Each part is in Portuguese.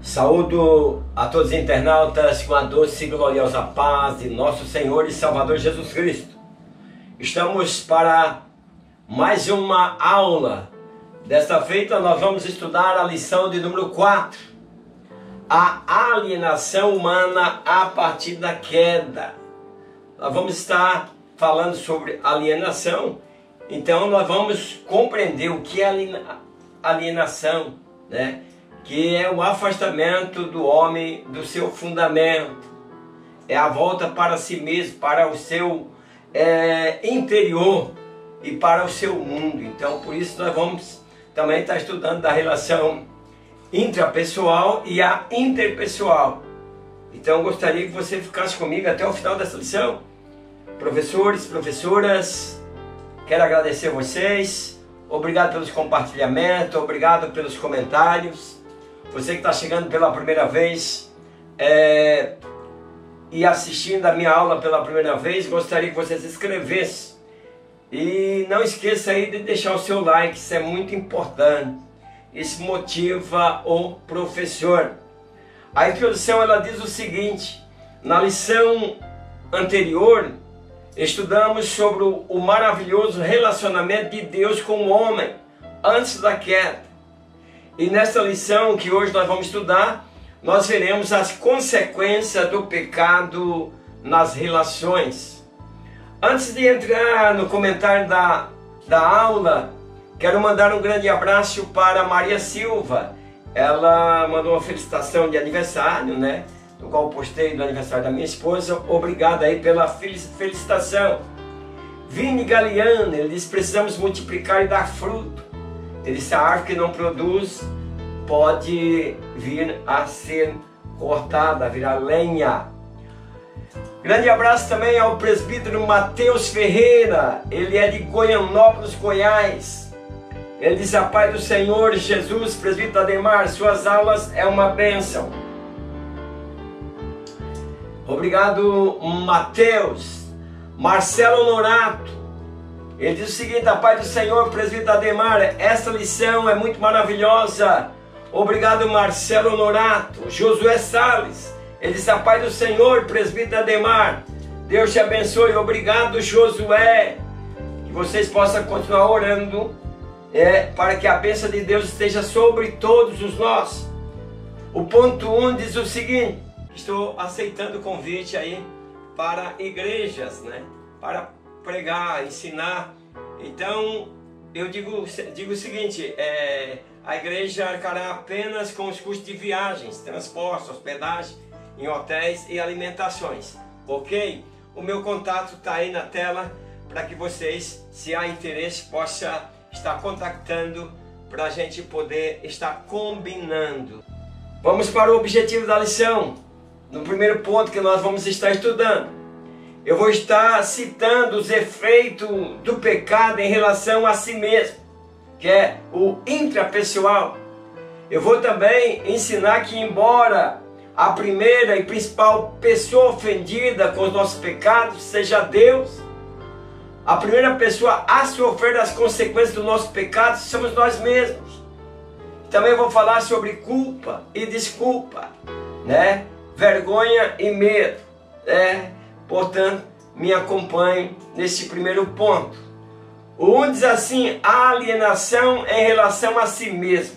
Saúdo a todos os internautas com a doce e gloriosa paz de nosso Senhor e Salvador Jesus Cristo. Estamos para mais uma aula. Desta feita nós vamos estudar a lição de número 4. A alienação humana a partir da queda. Nós vamos estar falando sobre alienação. Então nós vamos compreender o que é alienação, né? Que é o afastamento do homem do seu fundamento, é a volta para si mesmo, para o seu interior e para o seu mundo. Então por isso nós vamos também estar estudando da relação intrapessoal e a interpessoal. Então gostaria que você ficasse comigo até o final dessa lição. Professores, professoras, quero agradecer a vocês, obrigado pelos compartilhamentos, obrigado pelos comentários. Você que está chegando pela primeira vez e assistindo a minha aula pela primeira vez, gostaria que você se inscrevesse. E não esqueça aí de deixar o seu like, isso é muito importante. Isso motiva o professor. A introdução ela diz o seguinte: na lição anterior, estudamos sobre o maravilhoso relacionamento de Deus com o homem antes da queda. E nesta lição que hoje nós vamos estudar, nós veremos as consequências do pecado nas relações. Antes de entrar no comentário da aula, quero mandar um grande abraço para Maria Silva. Ela mandou uma felicitação de aniversário, né? No qual eu postei do aniversário da minha esposa. Obrigado aí pela felicitação. Vini Galeano, ele disse: precisamos multiplicar e dar fruto. Ele disse: a árvore que não produz pode vir a ser cortada, a virar lenha. Grande abraço também ao presbítero Mateus Ferreira, ele é de Goianópolis, Goiás. Ele diz: a paz do Senhor Jesus, presbítero Ademar, suas aulas é uma bênção. Obrigado, Mateus. Marcelo Norato, ele diz o seguinte: a paz do Senhor, presbítero Ademar, essa lição é muito maravilhosa. Obrigado, Marcelo Norato. Josué Salles, ele diz: a paz do Senhor, presbítero Ademar, Deus te abençoe. Obrigado, Josué. Que vocês possam continuar orando para que a bênção de Deus esteja sobre todos os nós. O ponto 1 diz o seguinte: estou aceitando o convite aí para igrejas, né? Para pregar, ensinar. Então eu digo o seguinte: a igreja arcará apenas com os custos de viagens, transporte, hospedagem em hotéis e alimentações, ok? O meu contato está aí na tela para que vocês, se há interesse, possam estar contactando para a gente poder estar combinando. Vamos para o objetivo da lição. No primeiro ponto que nós vamos estar estudando, eu vou estar citando os efeitos do pecado em relação a si mesmo, que é o intrapessoal. Eu vou também ensinar que, embora a primeira e principal pessoa ofendida com os nossos pecados seja Deus, a primeira pessoa a sofrer as consequências do nosso pecado somos nós mesmos. Também vou falar sobre culpa e desculpa, né? Vergonha e medo, Portanto, me acompanhe nesse primeiro ponto. O 1 diz assim: a alienação em relação a si mesmo.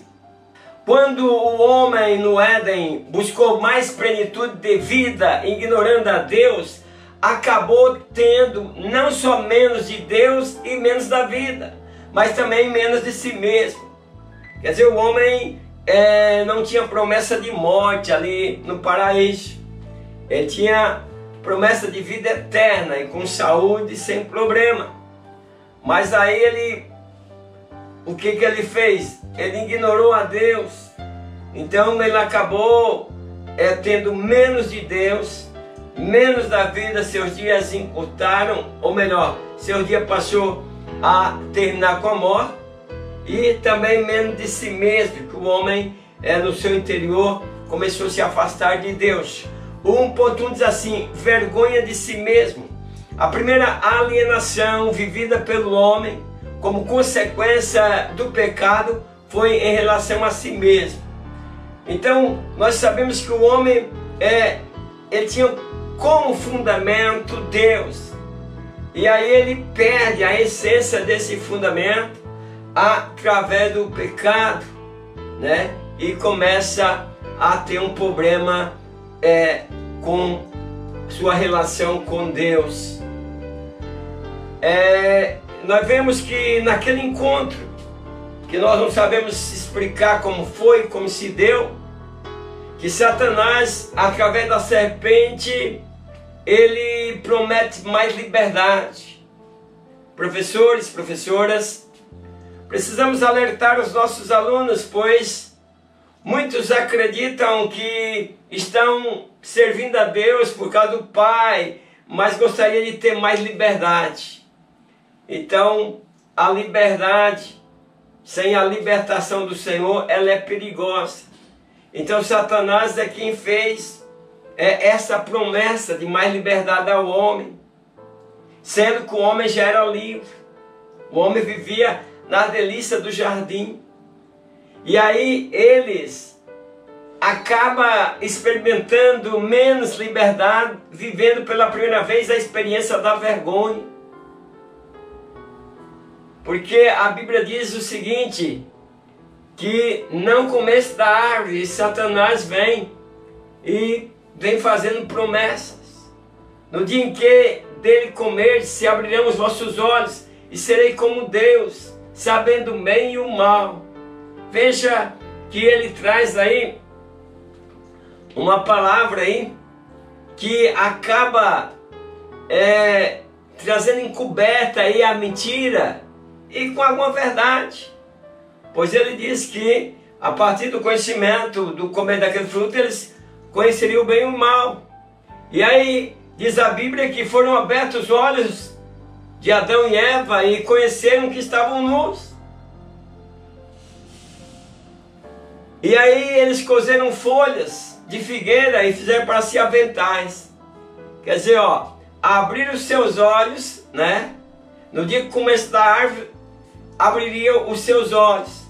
Quando o homem no Éden buscou mais plenitude de vida, ignorando a Deus, acabou tendo não só menos de Deus e menos da vida, mas também menos de si mesmo. Quer dizer, o homem não tinha promessa de morte ali no paraíso. Ele tinha promessa de vida eterna e com saúde, sem problema. Mas aí o que ele fez? Ele ignorou a Deus. Então ele acabou tendo menos de Deus, menos da vida. Seus dias encurtaram, ou melhor, seu dia passou a terminar com a morte. E também menos de si mesmo, que o homem no seu interior começou a se afastar de Deus. O 1.1 diz assim: vergonha de si mesmo. A primeira alienação vivida pelo homem como consequência do pecado foi em relação a si mesmo. Então, nós sabemos que o homem ele tinha como fundamento Deus. E aí ele perde a essência desse fundamento através do pecado, né? E começa a ter um problema com sua relação com Deus. Nós vemos que naquele encontro, que nós não sabemos explicar como foi, como se deu, que Satanás, através da serpente, ele promete mais liberdade. Professores, professoras, precisamos alertar os nossos alunos, pois muitos acreditam que estão servindo a Deus por causa do Pai, mas gostaria de ter mais liberdade. Então, a liberdade, sem a libertação do Senhor, ela é perigosa. Então, Satanás é quem fez essa promessa de mais liberdade ao homem, sendo que o homem já era livre. O homem vivia na delícia do jardim. E aí eles acabam experimentando menos liberdade, vivendo pela primeira vez a experiência da vergonha. Porque a Bíblia diz o seguinte, que não comece da árvore, e Satanás vem fazendo promessas. No dia em que dele comer, se abrirão os vossos olhos, e serei como Deus, sabendo o bem e o mal. Veja que ele traz aí uma palavra aí que acaba trazendo encoberta aí a mentira e com alguma verdade. Pois ele diz que a partir do conhecimento, do comer daquele fruto, eles conheceriam o bem e o mal. E aí diz a Bíblia que foram abertos os olhos de Adão e Eva e conheceram que estavam nus. E aí eles cozeram folhas de figueira e fizeram para si aventais. Quer dizer, abriram os seus olhos, né? No dia que começo da árvore, abririam os seus olhos.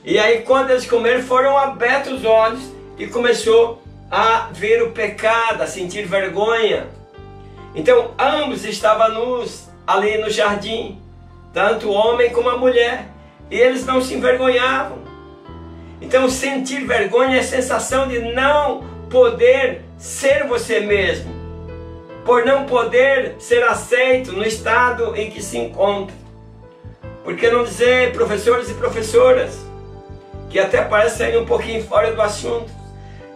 E aí quando eles comeram, foram abertos os olhos e começou a ver o pecado, a sentir vergonha. Então ambos estavam nus ali no jardim, tanto o homem como a mulher, e eles não se envergonhavam. Então sentir vergonha é a sensação de não poder ser você mesmo, por não poder ser aceito no estado em que se encontra. Por que não dizer, professores e professoras, que até parece sair um pouquinho fora do assunto,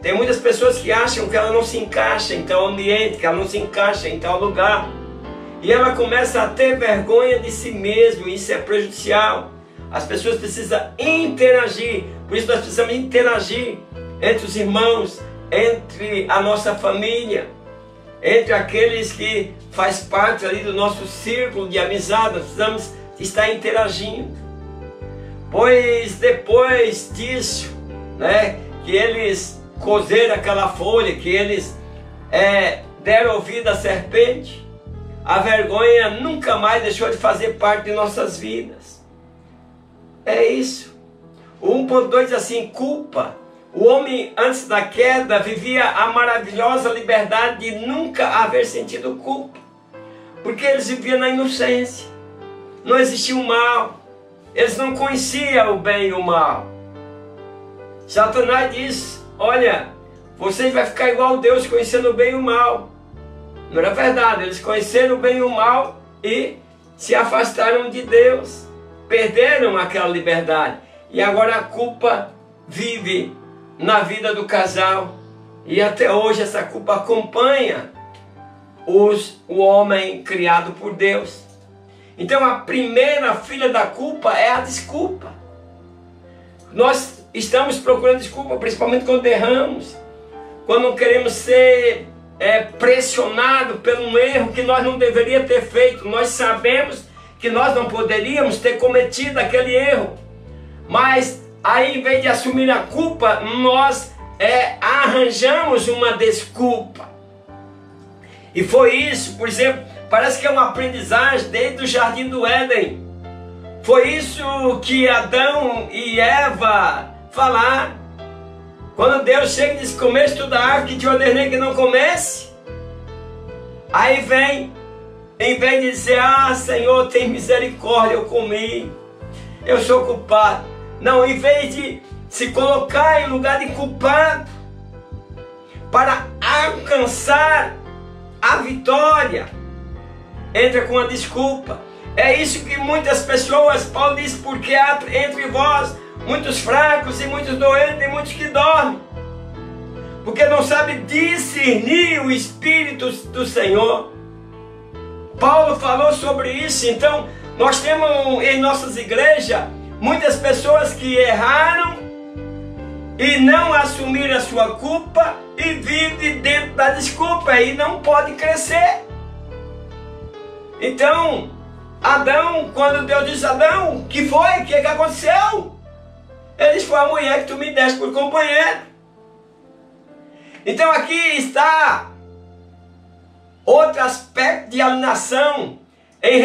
tem muitas pessoas que acham que ela não se encaixa em tal ambiente, que ela não se encaixa em tal lugar, e ela começa a ter vergonha de si mesma, e isso é prejudicial. As pessoas precisam interagir, por isso nós precisamos interagir entre os irmãos, entre a nossa família, entre aqueles que faz parte ali do nosso círculo de amizade. Nós precisamos estar interagindo. Pois depois disso, né, que eles cozeram aquela folha, que eles deram ouvido à serpente, a vergonha nunca mais deixou de fazer parte de nossas vidas. É isso. O 1.2 diz assim, culpa. O homem antes da queda vivia a maravilhosa liberdade de nunca haver sentido culpa, porque eles viviam na inocência, não existia o mal, eles não conheciam o bem e o mal. Satanás diz, olha, vocês vão ficar igual a Deus, conhecendo o bem e o mal. Não era verdade, eles conheceram o bem e o mal e se afastaram de Deus, perderam aquela liberdade, e agora a culpa vive na vida do casal, e até hoje essa culpa acompanha o homem criado por Deus. Então a primeira filha da culpa é a desculpa. Nós estamos procurando desculpa, principalmente quando erramos, quando não queremos ser pressionados por um erro que nós não deveríamos ter feito. Nós sabemos que nós não poderíamos ter cometido aquele erro, mas aí, em vez de assumir a culpa, nós arranjamos uma desculpa. E foi isso, por exemplo, parece que é uma aprendizagem desde o Jardim do Éden. Foi isso que Adão e Eva falaram. Quando Deus chega e diz, comece toda a árvore que te ordenei que não comece, aí vem, em vez de dizer, ah, Senhor, tem misericórdia, eu comi, eu sou culpado. Não, em vez de se colocar em lugar de culpado, para alcançar a vitória, entra com a desculpa. É isso que muitas pessoas, Paulo diz, porque há entre vós muitos fracos e muitos doentes e muitos que dormem, porque não sabe discernir o Espírito do Senhor. Paulo falou sobre isso. Então nós temos em nossas igrejas muitas pessoas que erraram e não assumiram a sua culpa e vivem dentro da desculpa e não pode crescer. Então Adão, quando Deus disse, Adão, o que foi? O que aconteceu? Ele disse, foi a mulher que tu me deste por companheiro. Então aqui está outro aspecto de alienação em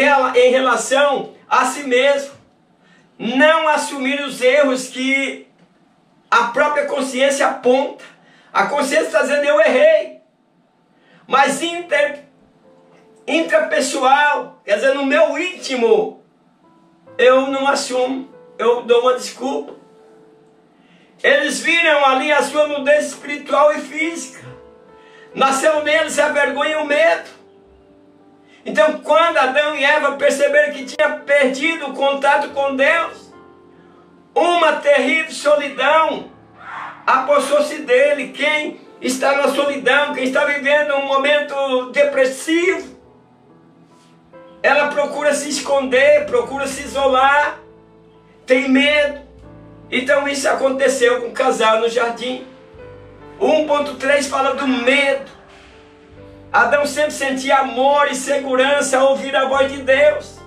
relação a si mesmo. Não assumir os erros que a própria consciência aponta. A consciência está dizendo, eu errei. Mas intrapessoal, quer dizer, no meu íntimo, eu não assumo, eu dou uma desculpa. Eles viram ali a sua nudez espiritual e física. Nasceu neles a vergonha e o medo. Então, quando Adão e Eva perceberam que tinha perdido o contato com Deus, uma terrível solidão apossou-se dele. Quem está na solidão, quem está vivendo um momento depressivo, ela procura se esconder, procura se isolar, tem medo. Então isso aconteceu com o casal no jardim. 1.3 fala do medo. Adão sempre sentia amor e segurança ao ouvir a voz de Deus,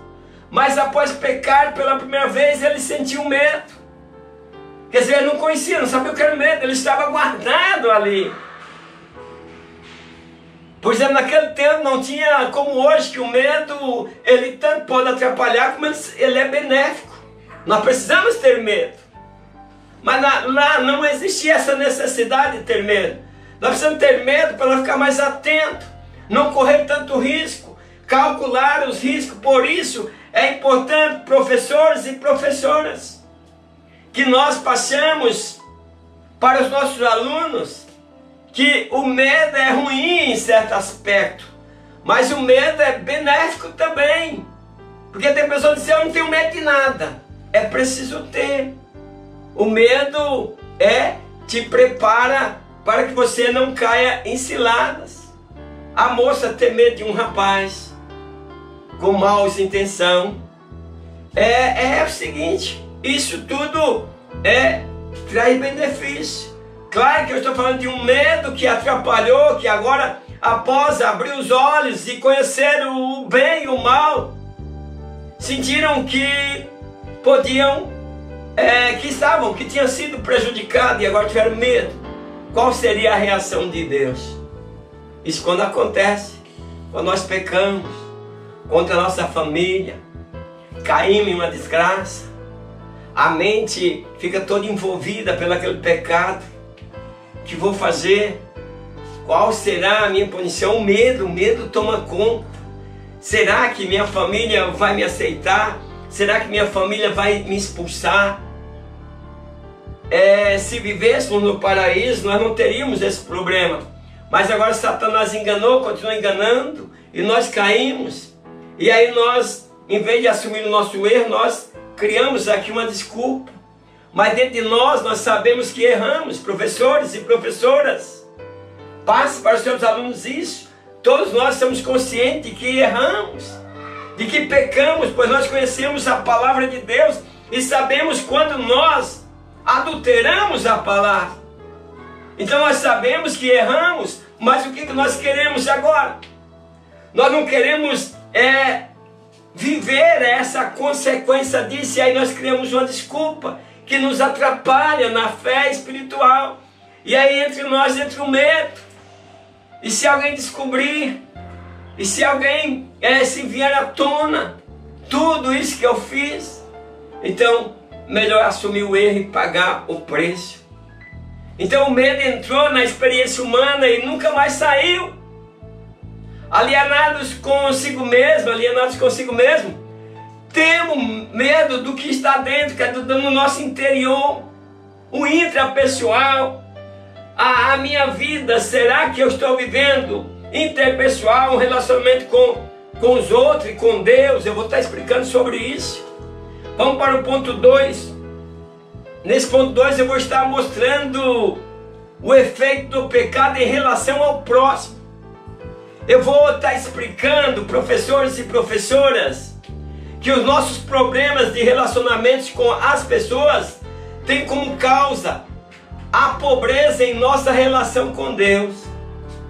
mas após pecar pela primeira vez ele sentiu medo. Quer dizer, ele não conhecia, não sabia o que era medo, ele estava guardado ali. Por exemplo, naquele tempo não tinha como hoje, que o medo, ele tanto pode atrapalhar como ele é benéfico. Nós precisamos ter medo. Mas lá não existia essa necessidade de ter medo. Nós precisamos ter medo para ficar mais atento, não correr tanto risco, calcular os riscos. Por isso é importante, professores e professoras, que nós passamos para os nossos alunos que o medo é ruim em certo aspecto, mas o medo é benéfico também. Porque tem pessoas que dizem, eu não tenho medo de nada. É preciso ter. O medo te prepara para que você não caia em ciladas. A moça ter medo de um rapaz com maus intenções é o seguinte, isso tudo traz benefício. Claro que eu estou falando de um medo que atrapalhou, que agora, após abrir os olhos e conhecer o bem e o mal, sentiram que podiam, que tinham sido prejudicados e agora tiveram medo. Qual seria a reação de Deus? Isso quando acontece, quando nós pecamos contra a nossa família, caímos em uma desgraça, a mente fica toda envolvida pelo aquele pecado. O que vou fazer? Qual será a minha punição? O medo toma conta. Será que minha família vai me aceitar? Será que minha família vai me expulsar? Se vivêssemos no paraíso, nós não teríamos esse problema. Mas agora Satanás enganou, continua enganando, e nós caímos. E aí nós, em vez de assumir o nosso erro, nós criamos aqui uma desculpa. Mas dentro de nós sabemos que erramos, professores e professoras. Passe para os seus alunos isso. Todos nós estamos conscientes de que erramos, de que pecamos, pois nós conhecemos a palavra de Deus e sabemos quando nós adulteramos a palavra. Então nós sabemos que erramos, mas o que nós queremos agora? Nós não queremos viver essa consequência disso, e aí nós criamos uma desculpa que nos atrapalha na fé espiritual. E aí entre nós entra o medo. E se alguém descobrir, e se alguém se vier à tona tudo isso que eu fiz, então melhor assumir o erro e pagar o preço. Então o medo entrou na experiência humana e nunca mais saiu. Alienados consigo mesmo, temos medo do que está dentro, que é no nosso interior, o intrapessoal. A minha vida, será que eu estou vivendo interpessoal, um relacionamento com os outros e com Deus? Eu vou estar explicando sobre isso. Vamos para o ponto 2. Nesse ponto 2 eu vou estar mostrando o efeito do pecado em relação ao próximo. Eu vou estar explicando, professores e professoras, que os nossos problemas de relacionamentos com as pessoas têm como causa a pobreza em nossa relação com Deus.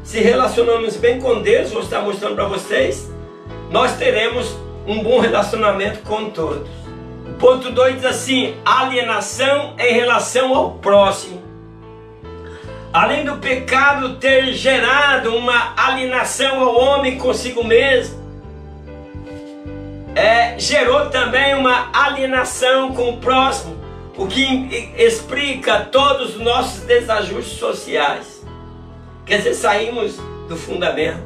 Se relacionamos bem com Deus, vou estar mostrando para vocês, nós teremos um bom relacionamento com todos. O ponto 2 diz assim: alienação em relação ao próximo. Além do pecado ter gerado uma alienação ao homem consigo mesmo, gerou também uma alienação com o próximo, o que explica todos os nossos desajustes sociais. Quer dizer, saímos do fundamento,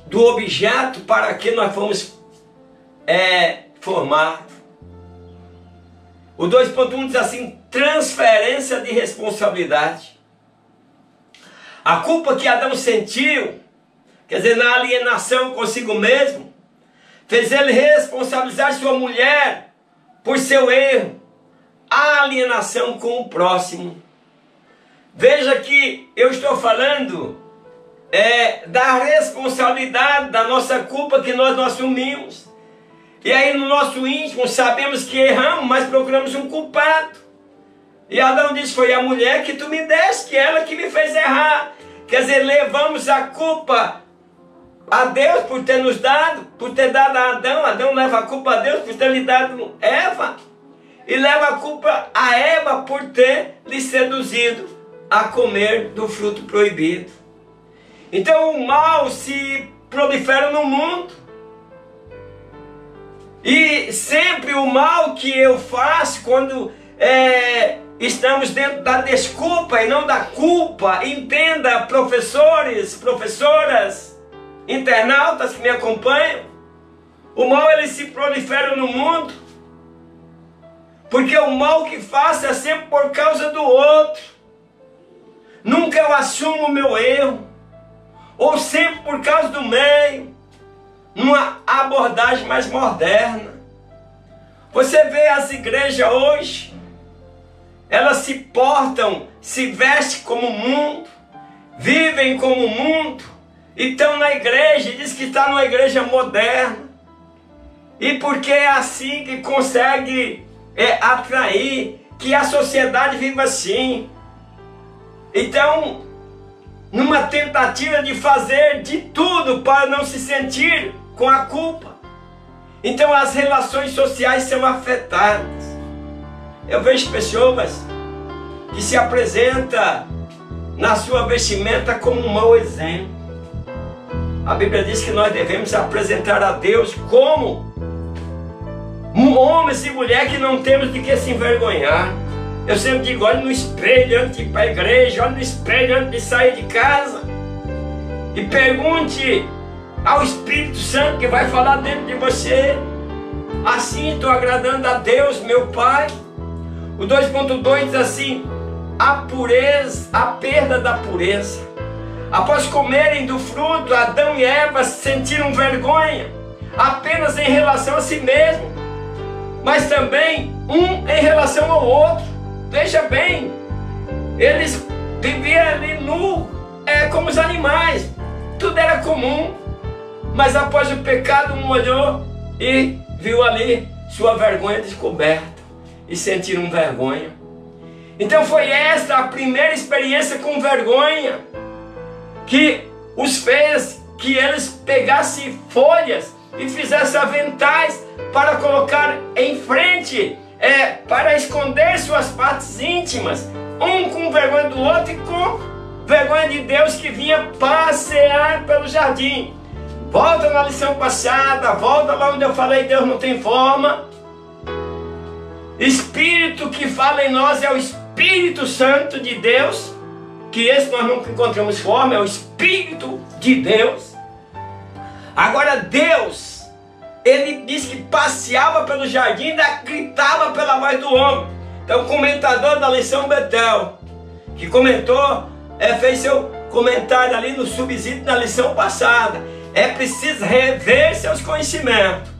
do objeto para que nós fomos formados. O 2.1 diz assim: transferência de responsabilidade. A culpa que Adão sentiu, quer dizer, na alienação consigo mesmo, fez ele responsabilizar sua mulher por seu erro, a alienação com o próximo. Veja que eu estou falando da responsabilidade da nossa culpa que nós não assumimos. E aí no nosso íntimo sabemos que erramos, mas procuramos um culpado. E Adão disse: foi a mulher que tu me deste, ela que me fez errar. Quer dizer, levamos a culpa a Deus por ter nos dado, por ter dado a Adão. Adão leva a culpa a Deus por ter lhe dado Eva. E leva a culpa a Eva por ter lhe seduzido a comer do fruto proibido. Então o mal se prolifera no mundo. E sempre o mal que eu faço quando estamos dentro da desculpa e não da culpa. Entenda, professores, professoras, internautas que me acompanham. O mal ele se prolifera no mundo, porque o mal que faço é sempre por causa do outro. Nunca eu assumo o meu erro, ou sempre por causa do meio. Numa abordagem mais moderna. Você vê as igrejas hoje, elas se portam, se vestem como o mundo, vivem como o mundo, e estão na igreja, e diz que está numa igreja moderna. E porque é assim que consegue atrair, que a sociedade vive assim. Então, numa tentativa de fazer de tudo para não se sentir com a culpa, então as relações sociais são afetadas. Eu vejo pessoas que se apresentam na sua vestimenta como um mau exemplo. A Bíblia diz que nós devemos apresentar a Deus como homens e mulheres que não temos de que se envergonhar. Eu sempre digo: olhe no espelho antes de ir para a igreja, olhe no espelho antes de sair de casa, e pergunte ao Espírito Santo que vai falar dentro de você: assim estou agradando a Deus, meu Pai? O 2.2 diz assim: a pureza, a perda da pureza. Após comerem do fruto, Adão e Eva sentiram vergonha, apenas em relação a si mesmo, mas também um em relação ao outro. Veja bem, eles viviam ali nu, como os animais, tudo era comum. Mas após o pecado, um olhou e viu ali sua vergonha descoberta, e sentiram vergonha. Então foi esta a primeira experiência com vergonha que os fez que eles pegassem folhas e fizessem aventais para colocar em frente, para esconder suas partes íntimas, um com vergonha do outro e com vergonha de Deus que vinha passear pelo jardim. Volta na lição passada, volta lá onde eu falei: Deus não tem forma. Espírito que fala em nós é o Espírito Santo de Deus, que esse nós não encontramos forma, é o Espírito de Deus. Agora Deus, ele diz que passeava pelo jardim e ainda gritava pela voz do homem. Então o comentador da lição Betel, que comentou, fez seu comentário ali no subsídio da lição passada. É preciso rever seus conhecimentos,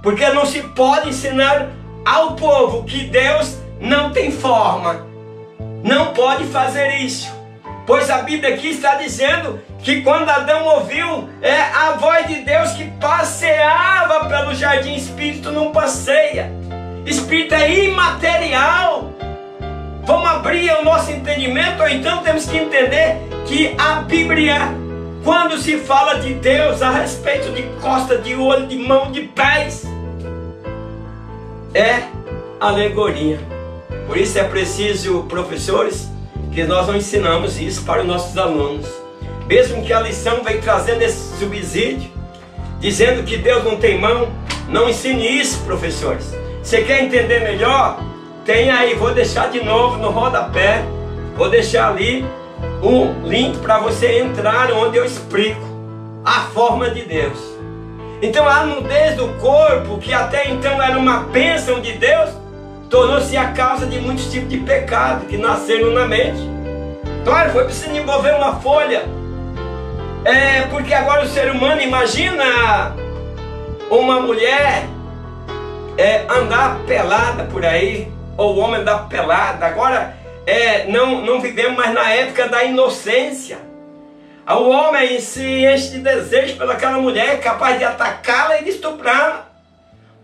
porque não se pode ensinar ao povo que Deus não tem forma. Não pode fazer isso, pois a Bíblia aqui está dizendo que quando Adão ouviu a voz de Deus que passeava pelo jardim, espírito não passeia, espírito é imaterial. Vamos abrir o nosso entendimento, ou então temos que entender que a Bíblia, quando se fala de Deus a respeito de costa, de olho, de mão, de pés, é alegoria. Por isso é preciso, professores, que nós não ensinamos isso para os nossos alunos. Mesmo que a lição vem trazendo esse subsídio, dizendo que Deus não tem mão, não ensine isso, professores. Você quer entender melhor? Tem aí, vou deixar de novo no rodapé, vou deixar ali um link para você entrar onde eu explico a forma de Deus. Então a nudez do corpo, que até então era uma bênção de Deus, tornou-se a causa de muitos tipos de pecado que nasceram na mente. Claro, foi preciso envolver uma folha. Porque agora o ser humano, imagina uma mulher andar pelada por aí, ou o homem andar pelado. Agora não vivemos mais na época da inocência. O homem se enche de desejo pelaquela mulher, é capaz de atacá-la e de estuprá-la.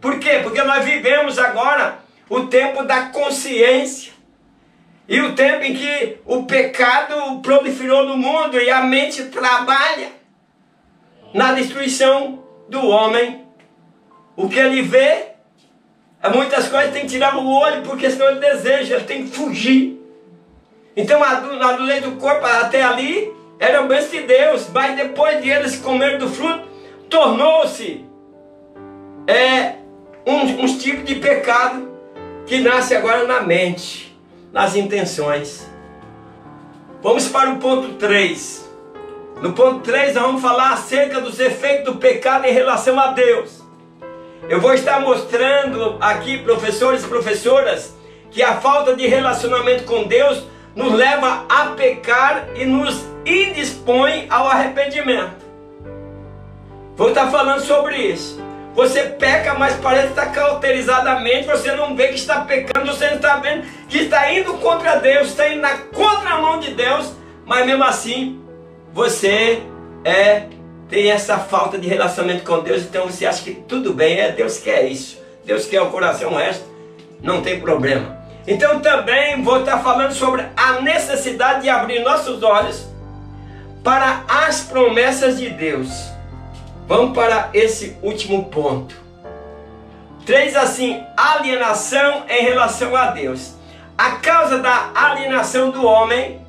Por quê? Porque nós vivemos agora o tempo da consciência, e o tempo em que o pecado proliferou no mundo e a mente trabalha na destruição do homem. O que ele vê, muitas coisas tem que tirar o olho, porque senão ele deseja, ele tem que fugir. Então a lei do corpo até ali era o bênção de Deus, mas depois de eles comerem do fruto, tornou-se uns tipos de pecado que nasce agora na mente, nas intenções. Vamos para o ponto 3. No ponto 3 nós vamos falar acerca dos efeitos do pecado em relação a Deus. Eu vou estar mostrando aqui, professores e professoras, que a falta de relacionamento com Deus nos leva a pecar e nos indispõe ao arrependimento. Vou estar falando sobre isso. Você peca, mas parece estar cauterizadamente, você não vê que está pecando, você não está vendo que está indo contra Deus, está indo na contramão de Deus, mas mesmo assim você tem essa falta de relacionamento com Deus. Então você acha que tudo bem, Deus quer isso, Deus quer o coração resto, não tem problema. Então também vou estar falando sobre a necessidade de abrir nossos olhos para as promessas de Deus. Vamos para esse último ponto. 3 assim, alienação em relação a Deus. A causa da alienação do homem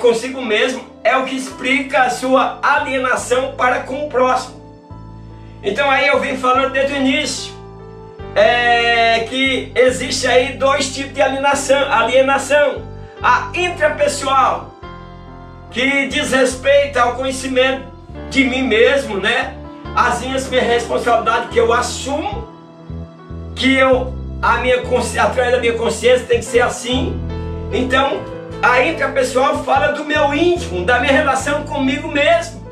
consigo mesmo é o que explica a sua alienação para com o próximo. Então aí eu vim falando desde o início que existe aí 2 tipos de alienação. A intrapessoal, que diz respeito ao conhecimento de mim mesmo, né? As minhas responsabilidades que eu assumo, que através da minha consciência tem que ser assim. Então a intrapessoal fala do meu íntimo, da minha relação comigo mesmo.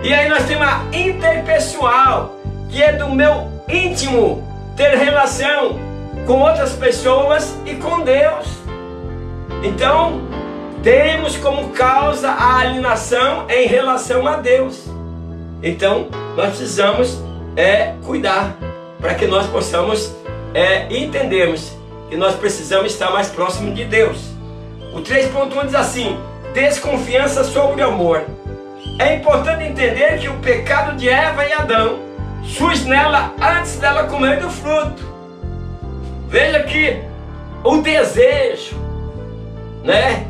E aí nós temos a interpessoal, que é do meu íntimo ter relação com outras pessoas e com Deus. Então temos como causa a alienação em relação a Deus. Então nós precisamos cuidar para que nós possamos entendermos que nós precisamos estar mais próximo de Deus. O 3.1 diz assim: desconfiança sobre o amor. É importante entender que o pecado de Eva e Adão surge nela antes dela comer do fruto. Veja que o desejo, né?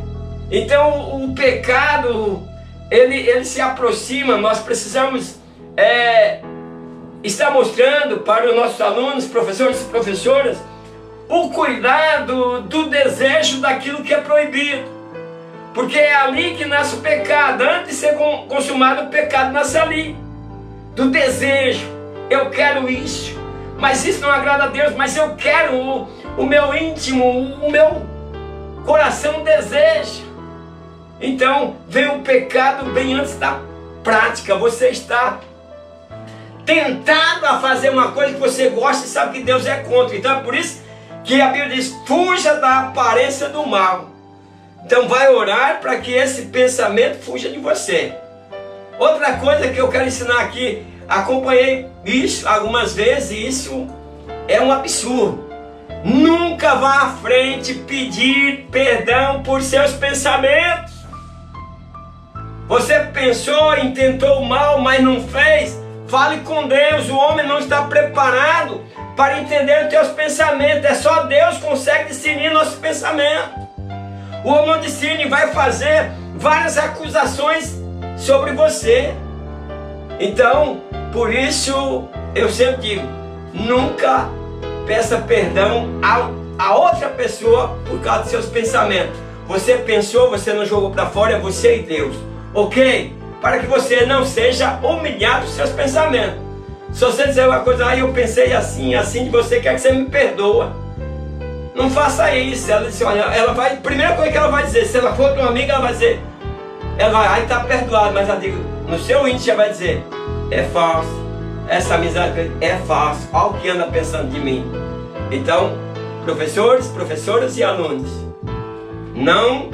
Então o pecado ele se aproxima. Nós precisamos está mostrando para os nossos alunos, professores e professoras, o cuidado do desejo daquilo que é proibido. Porque é ali que nasce o pecado. Antes de ser consumado, o pecado nasce ali. Do desejo. Eu quero isso, mas isso não agrada a Deus, mas eu quero o meu íntimo, o meu coração deseja. Então vem o pecado bem antes da prática. Você está tentado a fazer uma coisa que você gosta e sabe que Deus é contra. Então é por isso que a Bíblia diz: fuja da aparência do mal. Então vai orar para que esse pensamento fuja de você. Outra coisa que eu quero ensinar aqui, acompanhei isso algumas vezes e isso é um absurdo. Nunca vá à frente pedir perdão por seus pensamentos. Você pensou, intentou o mal, mas não fez. Fale com Deus. O homem não está preparado para entender os teus pensamentos. É só Deus que consegue discernir nossos pensamentos. O homem não discerne, vai fazer várias acusações sobre você. Então, por isso, eu sempre digo, nunca peça perdão a outra pessoa por causa dos seus pensamentos. Você pensou, você não jogou para fora, é você e Deus. Ok? Para que você não seja humilhado dos seus pensamentos. Se você dizer uma coisa, eu pensei assim, assim de você, quer que você me perdoa. Não faça isso. Ela disse, olha, ela vai, primeira coisa que ela vai dizer, se ela for tua amiga, ela vai dizer, ela vai, aí está perdoado, mas ela digo, no seu íntimo ela vai dizer, é falso, essa amizade é falso, olha o que anda pensando de mim. Então, professores, professoras e alunos, não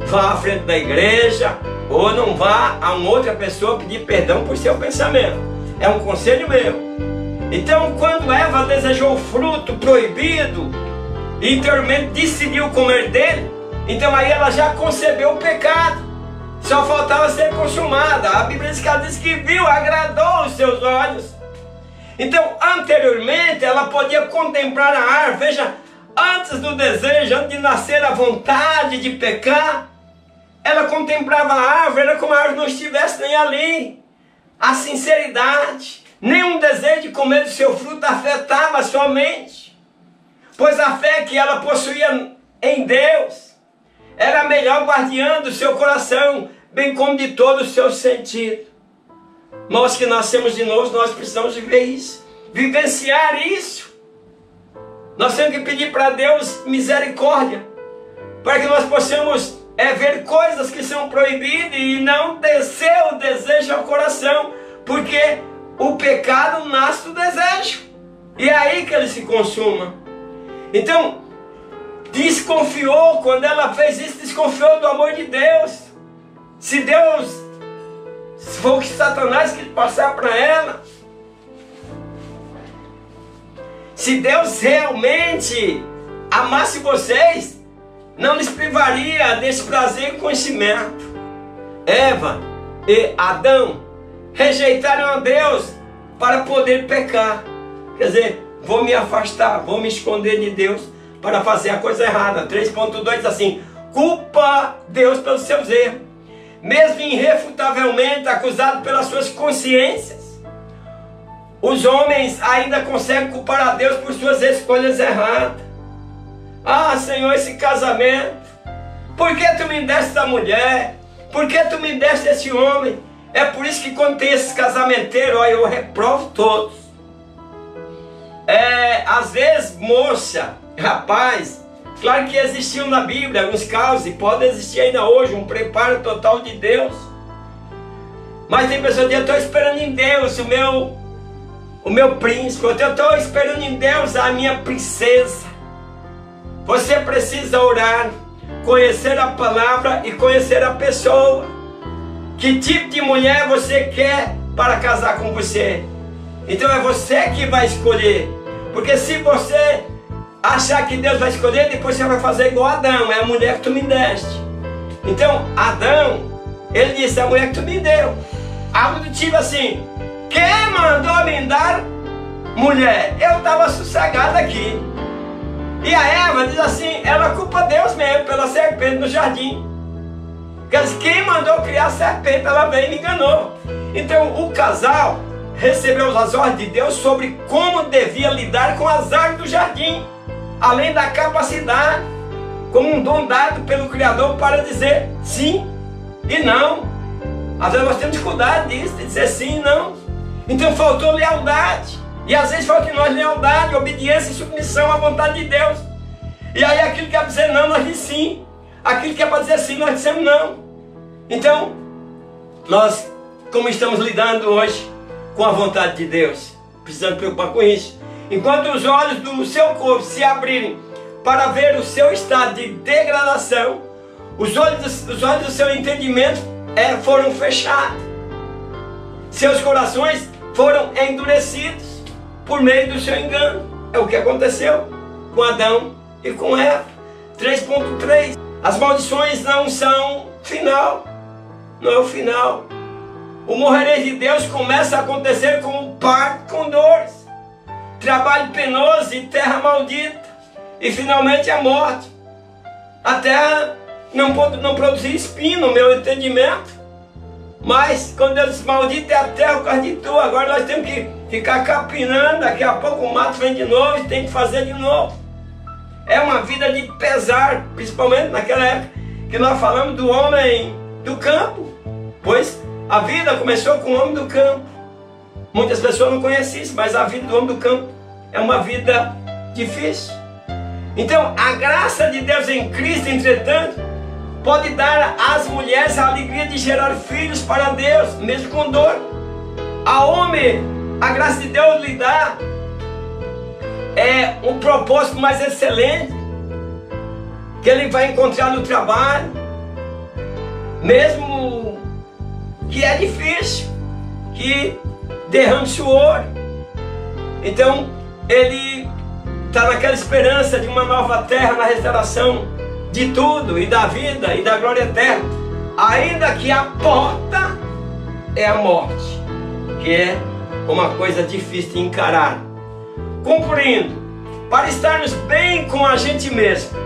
vá à frente da igreja ou não vá a uma outra pessoa pedir perdão por seu pensamento. É um conselho meu. Então, quando Eva desejou o fruto proibido e anteriormente decidiu comer dele, então aí ela já concebeu o pecado. Só faltava ser consumada. A Bíblia diz que ela disse que viu, agradou os seus olhos. Então, anteriormente, ela podia contemplar a árvore. Veja, antes do desejo, antes de nascer a vontade de pecar, ela contemplava a árvore, era como a árvore não estivesse nem ali. A sinceridade, nenhum desejo de comer do seu fruto afetava a sua mente, pois a fé que ela possuía em Deus era a melhor guardiã do seu coração, bem como de todo o seu sentido. Nós que nascemos de novo, nós precisamos viver isso, vivenciar isso. Nós temos que pedir para Deus misericórdia, para que nós possamos ver coisas que são proibidas e não descer o desejo ao coração, porque o pecado nasce do desejo, e é aí que ele se consuma. Então, desconfiou, quando ela fez isso, desconfiou do amor de Deus. Se Deus, se for o que Satanás quis passar para ela, se Deus realmente amasse vocês, não lhes privaria desse prazer e conhecimento. Eva e Adão rejeitaram a Deus para poder pecar. Quer dizer, vou me afastar, vou me esconder de Deus para fazer a coisa errada. 3.2 diz assim, culpa Deus pelos seus erros, mesmo irrefutavelmente acusado pelas suas consciências. Os homens ainda conseguem culpar a Deus por suas escolhas erradas. Ah, Senhor, esse casamento, por que tu me deste essa mulher? Por que tu me deste esse homem? É por isso que quando tem esses casamenteiros, olha, eu reprovo todos. Às vezes, moça, rapaz, claro que existiam na Bíblia alguns casos, e pode existir ainda hoje, um preparo total de Deus. Mas tem pessoas que dizem, eu estou esperando em Deus o meu príncipe, eu estou esperando em Deus a minha princesa. Você precisa orar, conhecer a palavra e conhecer a pessoa. Que tipo de mulher você quer para casar com você? Então é você que vai escolher. Porque se você achar que Deus vai escolher, depois você vai fazer igual Adão, é a mulher que tu me deste. Então Adão, ele disse, a mulher que tu me deu. Algo do tipo assim, quem mandou me dar mulher? Eu estava sossegado aqui. E a Eva diz assim, ela culpa Deus mesmo pela serpente no jardim. Quer dizer, quem mandou criar a serpente, ela veio e me enganou. Então o casal recebeu as ordens de Deus sobre como devia lidar com as árvores do jardim, além da capacidade, como um dom dado pelo Criador para dizer sim e não. Às vezes nós temos dificuldade disso, de dizer sim e não. Então faltou lealdade. E às vezes falta em nós lealdade, obediência e submissão à vontade de Deus. E aí aquilo que é para dizer não, nós dizemos sim. Aquilo que é para dizer sim, nós dizemos não. Então, nós, como estamos lidando hoje com a vontade de Deus, precisamos preocupar com isso. Enquanto os olhos do seu corpo se abrirem para ver o seu estado de degradação, os olhos do seu entendimento foram fechados. Seus corações foram endurecidos por meio do seu engano. É o que aconteceu com Adão e com Eva. 3.3. As maldições não são final. Não é o final. O morrereis de Deus começa a acontecer como parto com dores, trabalho penoso e terra maldita, e finalmente a morte. A terra não produzia espinho no meu entendimento, mas quando Deus diz maldita é a terra por causa de tu, agora nós temos que ficar capinando, daqui a pouco o mato vem de novo e tem que fazer de novo. É uma vida de pesar, principalmente naquela época que nós falamos do homem do campo, pois a vida começou com o homem do campo. Muitas pessoas não conhecem isso, mas a vida do homem do campo é uma vida difícil. Então, a graça de Deus em Cristo, entretanto, pode dar às mulheres a alegria de gerar filhos para Deus, mesmo com dor. A homem, a graça de Deus lhe dá um propósito mais excelente, que ele vai encontrar no trabalho, mesmo que é difícil, que derrame suor. Então ele está naquela esperança de uma nova terra, na restauração de tudo, e da vida, e da glória eterna, ainda que a porta é a morte, que é uma coisa difícil de encarar. Concluindo, para estarmos bem com a gente mesmo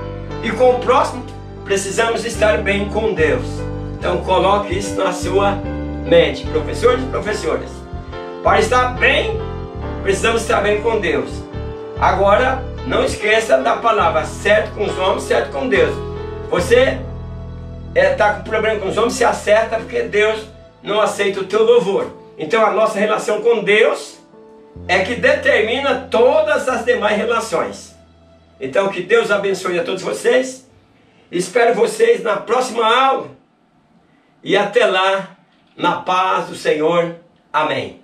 e com o próximo, precisamos estar bem com Deus. Então coloque isso na sua mente, professores e professoras. Para estar bem, precisamos estar bem com Deus. Agora, não esqueça da palavra certo com os homens, certo com Deus. Você está com problema com os homens, se acerta porque Deus não aceita o teu louvor. Então a nossa relação com Deus é que determina todas as demais relações. Então que Deus abençoe a todos vocês. Espero vocês na próxima aula. E até lá, na paz do Senhor. Amém.